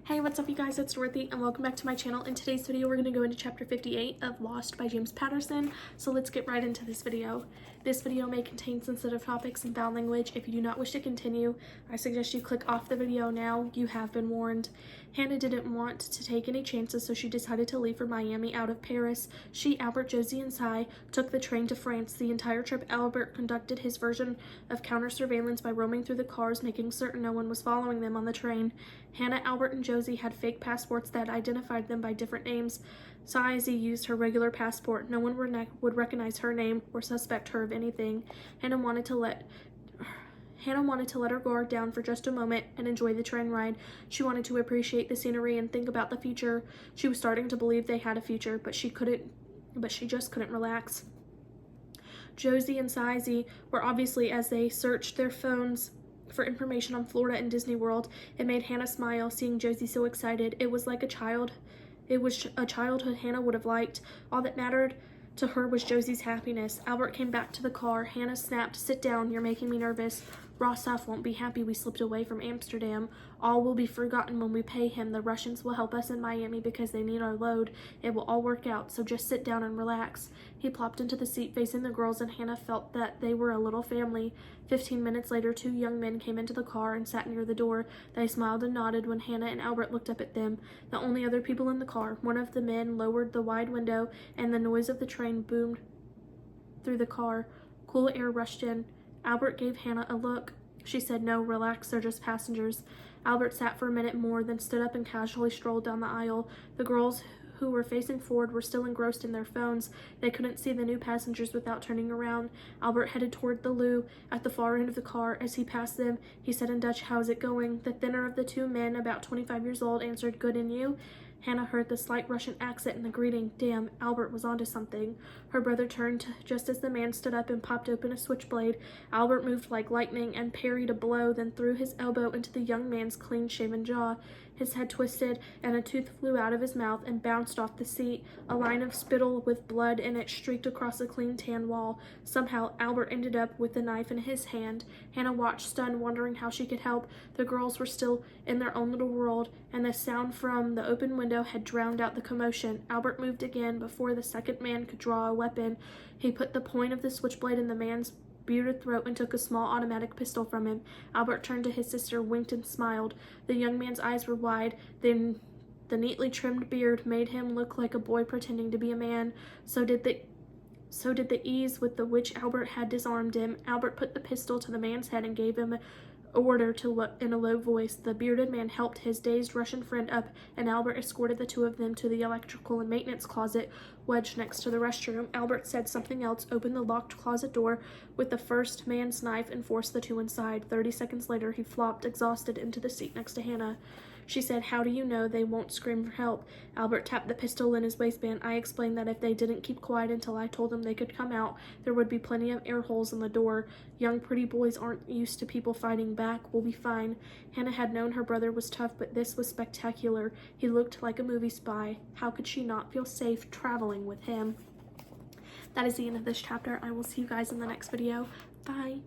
Hey, what's up you guys, it's Dorothy and welcome back to my channel. In today's video we're going to go into chapter 58 of Lost by James Patterson, so let's get right into this video. This video may contain sensitive topics and foul language. If you do not wish to continue, I suggest you click off the video now. You have been warned. Hannah didn't want to take any chances, so she decided to leave for Miami out of Paris. She, Albert, Josie, and Cy took the train to France. The entire trip, Albert conducted his version of counter-surveillance by roaming through the cars, making certain no one was following them on the train. Hannah, Albert, and Josie had fake passports that identified them by different names. Cy used her regular passport. No one would recognize her name or suspect her of anything. Hannah wanted to let her guard down for just a moment and enjoy the train ride. She wanted to appreciate the scenery and think about the future. She was starting to believe they had a future, but she just couldn't relax. Josie and Cy were obviously, as they searched their phones for information on Florida and Disney World. It made Hannah smile, seeing Josie so excited. It was a childhood Hannah would have liked. All that mattered to her was Josie's happiness. Albert came back to the car. Hannah snapped, "Sit down, you're making me nervous. Rossoff won't be happy we slipped away from Amsterdam. All will be forgotten when we pay him. The Russians will help us in Miami because they need our load. It will all work out, so just sit down and relax." He plopped into the seat facing the girls, and Hannah felt that they were a little family. 15 minutes later, two young men came into the car and sat near the door. They smiled and nodded when Hannah and Albert looked up at them, the only other people in the car. One of the men lowered the wide window, and the noise of the train boomed through the car. Cool air rushed in. Albert gave Hannah a look. She said, "No, relax, they're just passengers." Albert sat for a minute more, then stood up and casually strolled down the aisle. The girls who were facing forward were still engrossed in their phones. They couldn't see the new passengers without turning around. Albert headed toward the loo at the far end of the car. As he passed them, he said in Dutch, "How's it going?" The thinner of the two men, about 25 years old, answered, "Good, and you?" Hannah heard the slight Russian accent in the greeting. Damn, Albert was onto something. Her brother turned just as the man stood up and popped open a switchblade. Albert moved like lightning and parried a blow, then threw his elbow into the young man's clean-shaven jaw. His head twisted, and a tooth flew out of his mouth and bounced off the seat. A line of spittle with blood in it streaked across the clean tan wall. Somehow, Albert ended up with the knife in his hand. Hannah watched, stunned, wondering how she could help. The girls were still in their own little world, and the sound from the open window had drowned out the commotion. Albert moved again before the second man could draw a weapon. He put the point of the switchblade in the man's bearded throat and took a small automatic pistol from him. Albert turned to his sister, winked, and smiled. The young man's eyes were wide. Then the neatly trimmed beard made him look like a boy pretending to be a man. So did the ease with which Albert had disarmed him. Albert put the pistol to the man's head and gave him an order in a low voice. The bearded man helped his dazed Russian friend up, and Albert escorted the two of them to the electrical and maintenance closet wedged next to the restroom. Albert said something else, opened the locked closet door with the first man's knife, and forced the two inside. 30 seconds later, he flopped, exhausted, into the seat next to Hannah. She said, "How do you know they won't scream for help?" Albert tapped the pistol in his waistband. "I explained that if they didn't keep quiet until I told them they could come out, there would be plenty of air holes in the door. Young pretty boys aren't used to people fighting back. We'll be fine." Hannah had known her brother was tough, but this was spectacular. He looked like a movie spy. How could she not feel safe traveling with him? That is the end of this chapter. I will see you guys in the next video. Bye.